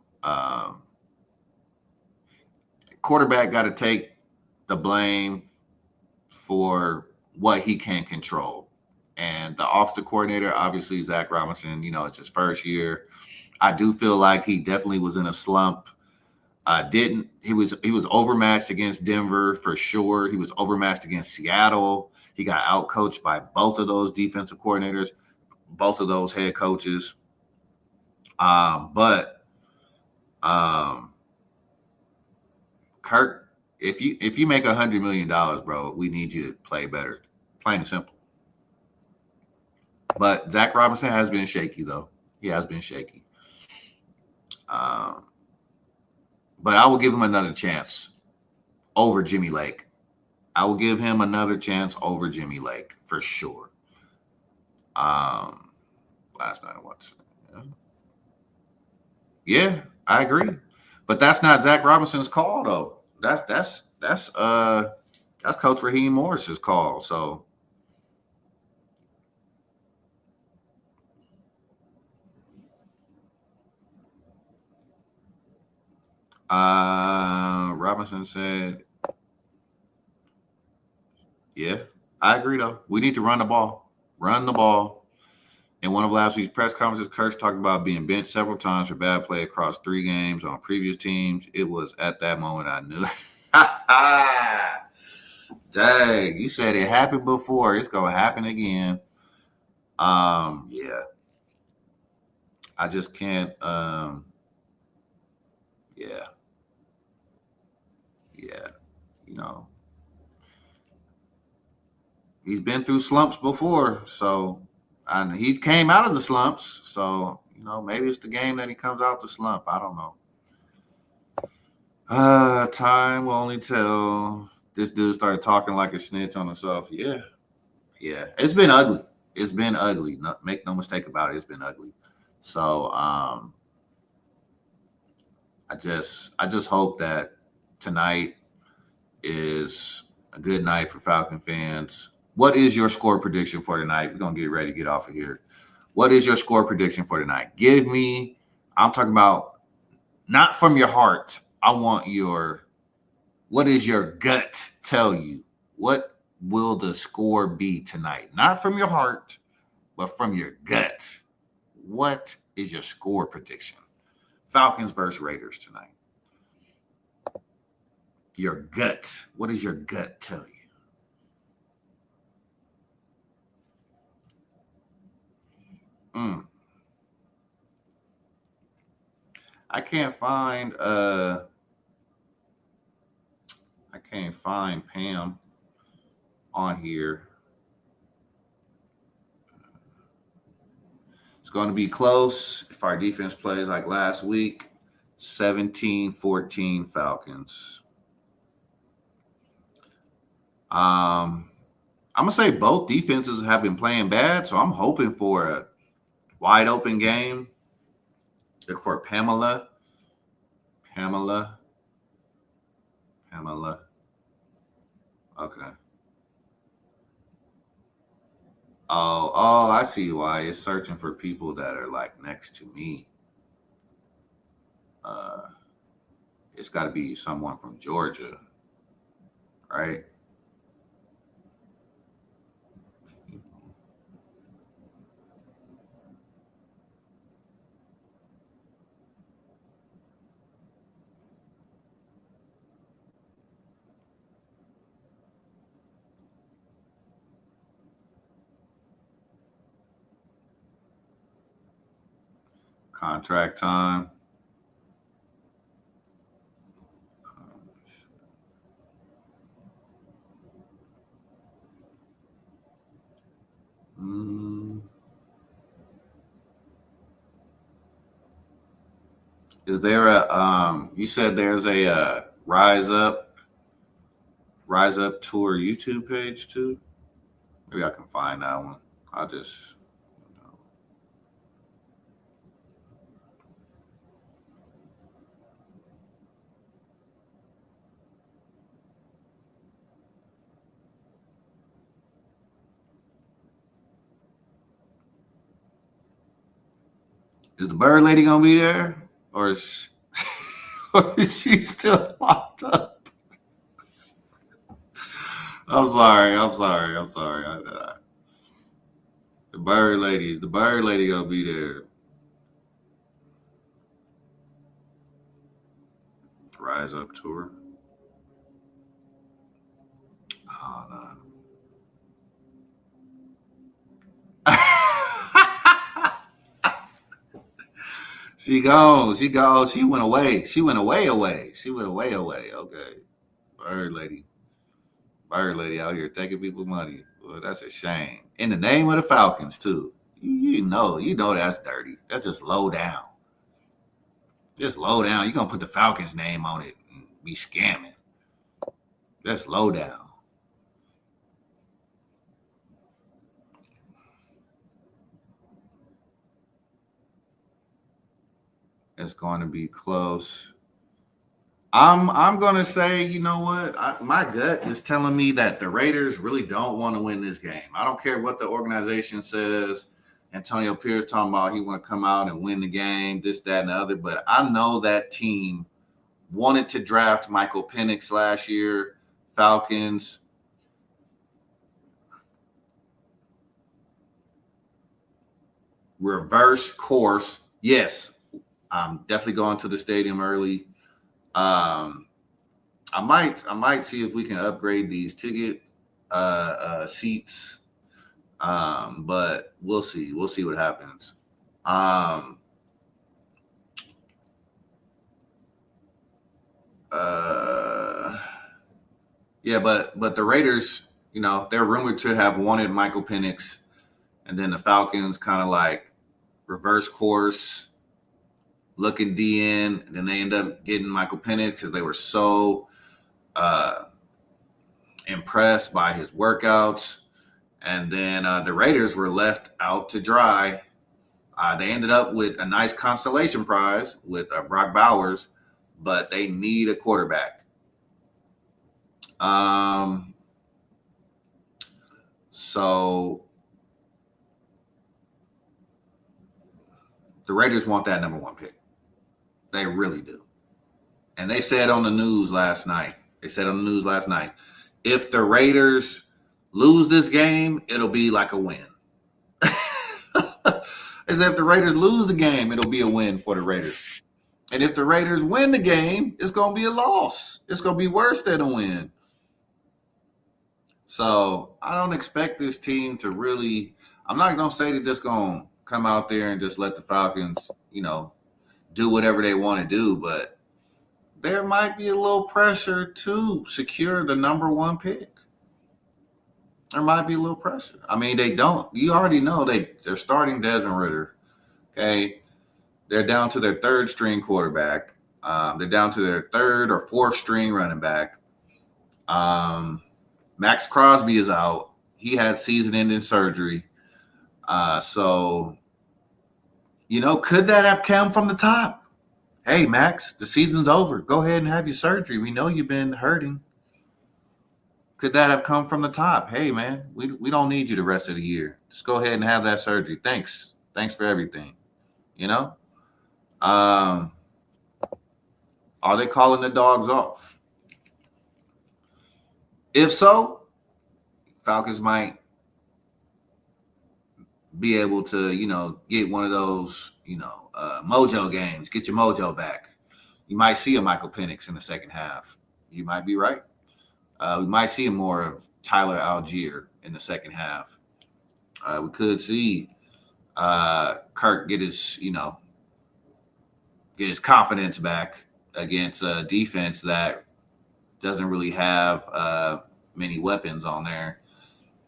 Quarterback got to take the blame for what he can control. And the offensive coordinator, obviously, Zach Robinson, it's his first year. I do feel like he definitely was in a slump. He was overmatched against Denver for sure. He was overmatched against Seattle. He got outcoached by both of those defensive coordinators, both of those head coaches. But Kirk, if you make $100 million, bro, we need you to play better. Plain and simple. But Zach Robinson has been shaky, though. He has been shaky. But I will give him another chance over Jimmy Lake. I will give him another chance over Jimmy Lake for sure. Last night I watched. Yeah, I agree. But that's not Zach Robinson's call, though. That's Coach Raheem Morris's call. So Robinson said Yeah, I agree though. We need to run the ball. Run the ball. In one of last week's press conferences, Kirk talked about being benched several times for bad play across 3 games on previous teams. It was at that moment I knew. Dang, you said it happened before. It's gonna happen again. Yeah. I just can't. Yeah, yeah. You know, he's been through slumps before, so and he's came out of the slumps. So maybe it's the game that he comes out the slump. I don't know. Time will only tell. This dude started talking like a snitch on himself. Yeah, yeah. It's been ugly. It's been ugly. No, make no mistake about it. It's been ugly. So I just hope that tonight is a good night for Falcon fans. What is your score prediction for tonight? We're gonna get ready to get off of here. What is your score prediction for tonight? Give me. I'm talking about not from your heart. I want your. What is your gut tell you? What will the score be tonight? Not from your heart, but from your gut. What is your score prediction? Falcons versus Raiders tonight. Your gut. What does your gut tell you? Mm. I can't find Pam on here. It's going to be close if our defense plays like last week. 17-14 Falcons. I'm gonna say both defenses have been playing bad, so I'm hoping for a wide open game. Look for Pamela. Okay. Oh, I see why. It's searching for people that are like next to me. Uh, it's got to be someone from Georgia, right? Contract time. Mm, is there a you said there's a Rise Up Tour YouTube page too? Maybe I can find that one. I'll just is the bird lady gonna be there? Or is, or is she still locked up? I'm sorry. The bird lady gonna be there. Rise Up Tour. Oh no. She gone. She gone. She went away. She went away. She went away. Okay. Bird lady. Bird lady out here taking people's money. Well, that's a shame. In the name of the Falcons, too. You know that's dirty. That's just low down. Just low down. You're gonna put the Falcons name on it and be scamming. That's low down. It's going to be close. I'm gonna say, you know what? My gut is telling me that the Raiders really don't want to win this game. I don't care what the organization says. Antonio Pierce talking about he want to come out and win the game, this, that, and the other. But I know that team wanted to draft Michael Penix last year. Falcons reverse course. Yes, I'm definitely going to the stadium early. I might see if we can upgrade these ticket seats. But we'll see. We'll see what happens. Um, yeah, but the Raiders, they're rumored to have wanted Michael Penix, and then the Falcons kind of like reverse course, looking DN, and then they end up getting Michael Penix because they were so impressed by his workouts. And then the Raiders were left out to dry. They ended up with a nice consolation prize with Brock Bowers, but they need a quarterback. So the Raiders want that number 1 pick. They really do. And they said on the news last night, if the Raiders lose this game, it'll be like a win. As if the Raiders lose the game, it'll be a win for the Raiders. And if the Raiders win the game, it's going to be a loss. It's going to be worse than a win. So I don't expect this team to really – I'm not going to say they're just going to come out there and just let the Falcons, do whatever they want to do. But there might be a little pressure to secure the number 1 pick. There might be a little pressure. I mean, they don't. You already know they're starting Desmond Ridder. Okay, they're down to their 3rd string quarterback. They're down to their 3rd or 4th string running back. Max Crosby is out. He had season-ending surgery. So, could that have come from the top? Hey, Max, the season's over. Go ahead and have your surgery. We know you've been hurting. Could that have come from the top? Hey, man, we don't need you the rest of the year. Just go ahead and have that surgery. Thanks for everything. Are they calling the dogs off? If so, Falcons might be able to, get one of those, mojo games. Get your mojo back. You might see a Michael Penix in the second half. You might be right. We might see more of Tyler Algier in the second half. We could see Kirk get his confidence back against a defense that doesn't really have many weapons on there,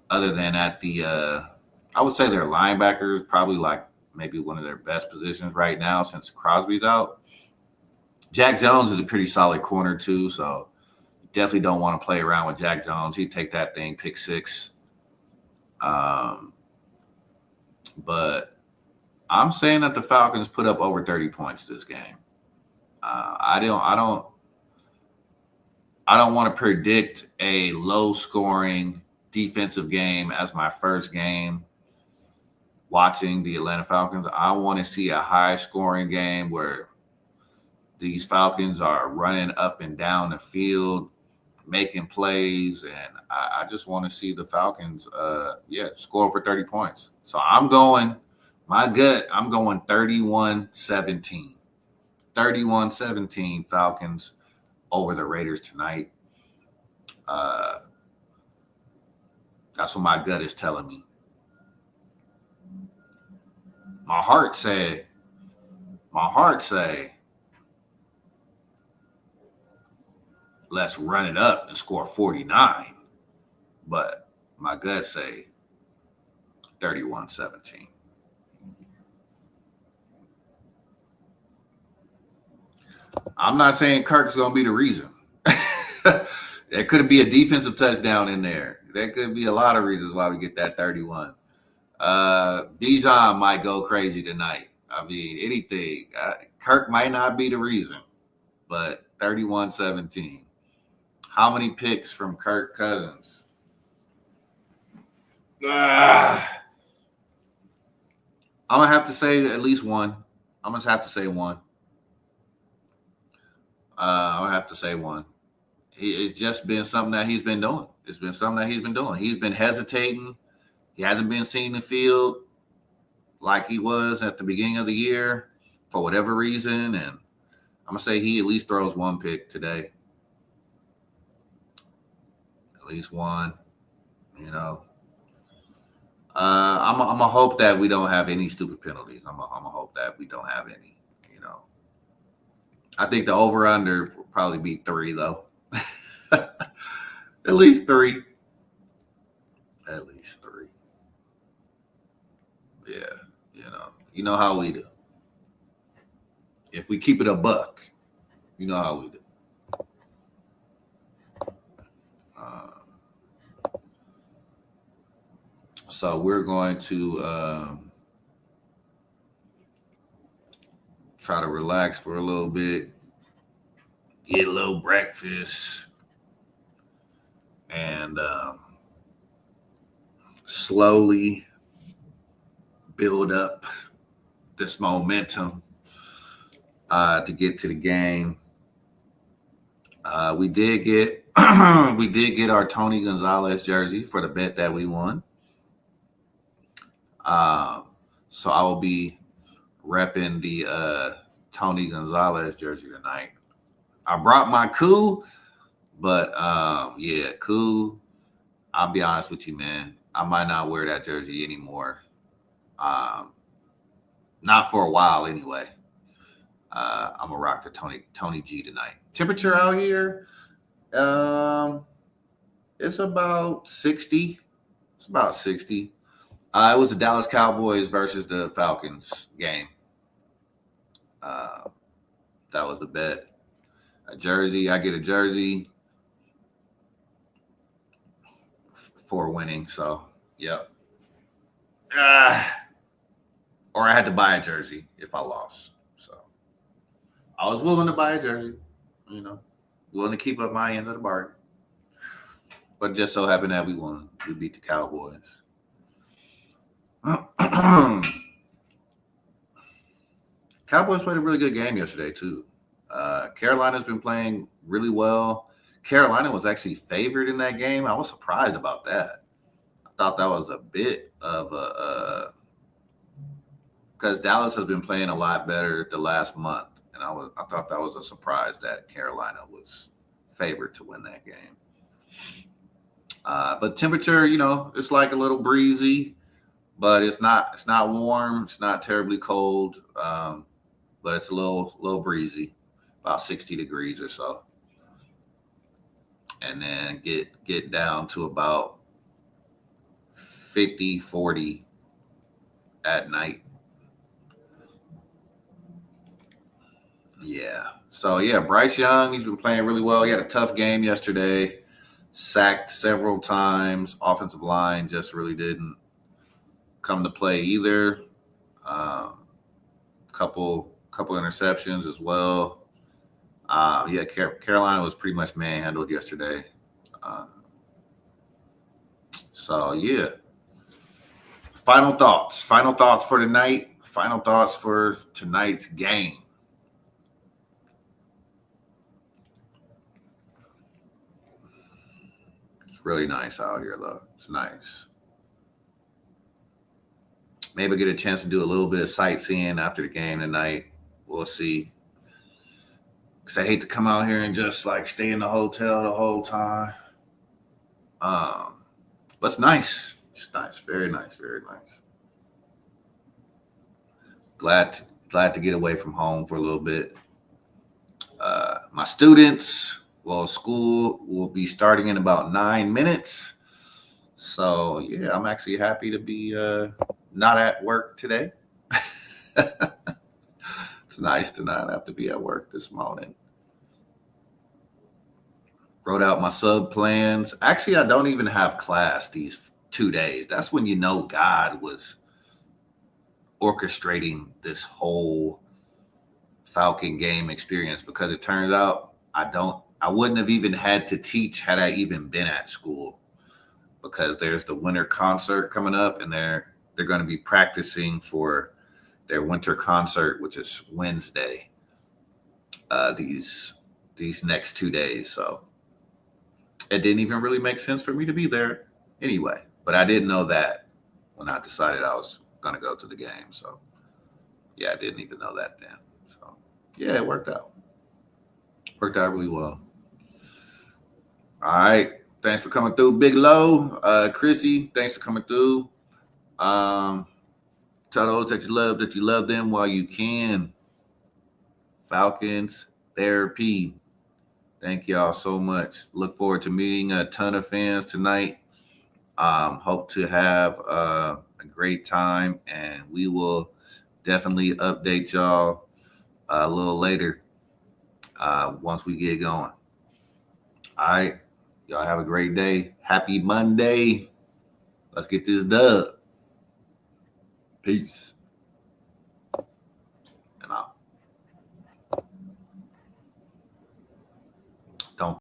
other than at the I would say their linebackers probably like maybe one of their best positions right now since Crosby's out. Jack Jones is a pretty solid corner too, so definitely don't want to play around with Jack Jones. He'd take that thing, pick 6. But I'm saying that the Falcons put up over 30 points this game. I don't want to predict a low-scoring defensive game as my first game watching the Atlanta Falcons. I want to see a high-scoring game where these Falcons are running up and down the field, making plays, and I just want to see the Falcons, score for 30 points. So I'm going 31-17. 31-17 Falcons over the Raiders tonight. That's what my gut is telling me. My heart say, let's run it up and score 49. But my gut say 31-17. I'm not saying Kirk's going to be the reason. There could be a defensive touchdown in there. There could be a lot of reasons why we get that 31. Bijan might go crazy tonight. I mean, anything. Kirk might not be the reason, but 31-17. How many picks from Kirk Cousins? I'm going to have to say at least one. I'm going to have to say one. I'll have to say one. It's just been something that he's been doing. He's been hesitating. He hasn't been seeing the field. like he was at the beginning of the year for whatever reason, and I'm gonna say he at least throws one pick today, at least one. You know, I'm gonna hope that we don't have any stupid penalties. I'm gonna hope that we don't have any. You know, I think the over under will probably be 3 though. At least 3. At least 3. Yeah, you know how we do. If we keep it a buck, you know how we do. So we're going to try to relax for a little bit, get a little breakfast, and slowly build up this momentum to get to the game. We did get we did get our Tony Gonzalez jersey for the bet that we won. So I will be repping the Tony Gonzalez jersey tonight. I brought my coup, but yeah, coup. I'll be honest with you, man. I might not wear that jersey anymore. Not for a while, anyway. I'm gonna rock the Tony G tonight. Temperature out here, it's about 60. It's about 60. It was the Dallas Cowboys versus the Falcons game. That was the bet. A jersey. I get a jersey for winning. So, yep. Or I had to buy a jersey if I lost. So, I was willing to buy a jersey. Willing to keep up my end of the bargain. But it just so happened that we won. We beat the Cowboys. Cowboys played a really good game yesterday, too. Carolina's been playing really well. Carolina was actually favored in that game. I was surprised about that. I thought that was a bit of a because Dallas has been playing a lot better the last month, and I thought that was a surprise that Carolina was favored to win that game. But temperature, it's like a little breezy, but it's not warm. It's not terribly cold, but it's a little breezy, about 60 degrees or so. And then get down to about 50, 40 at night. Yeah. So, yeah, Bryce Young, he's been playing really well. He had a tough game yesterday, sacked several times. Offensive line just really didn't come to play either. Couple interceptions as well. Yeah, Carolina was pretty much manhandled yesterday. So, yeah. Final thoughts for tonight. Final thoughts for tonight's game. It's really nice out here, though. It's nice. Maybe get a chance to do a little bit of sightseeing after the game tonight. We'll see. Because I hate to come out here and just stay in the hotel the whole time. But it's nice. It's nice. Very nice. Very nice. Glad to get away from home for a little bit. My students, school will be starting in about 9 minutes. So, yeah, I'm actually happy to be not at work today. It's nice to not have to be at work this morning. Wrote out my sub plans. Actually, I don't even have class these 2 days. That's when God was orchestrating this whole Falcon game experience, because it turns out I wouldn't have even had to teach had I even been at school, because there's the winter concert coming up, and they're going to be practicing for their winter concert, which is Wednesday, these next 2 days. So it didn't even really make sense for me to be there anyway. But I didn't know that when I decided I was going to go to the game. So, yeah, I didn't even know that then. So, yeah, it worked out. Worked out really well. All right. Thanks for coming through, Big Low. Chrissy, thanks for coming through. Tell those that you love them while you can. Falcons therapy. Thank y'all so much. Look forward to meeting a ton of fans tonight. Hope to have a great time, and we will definitely update y'all a little later once we get going. All right. Y'all have a great day. Happy Monday. Let's get this dub. Peace.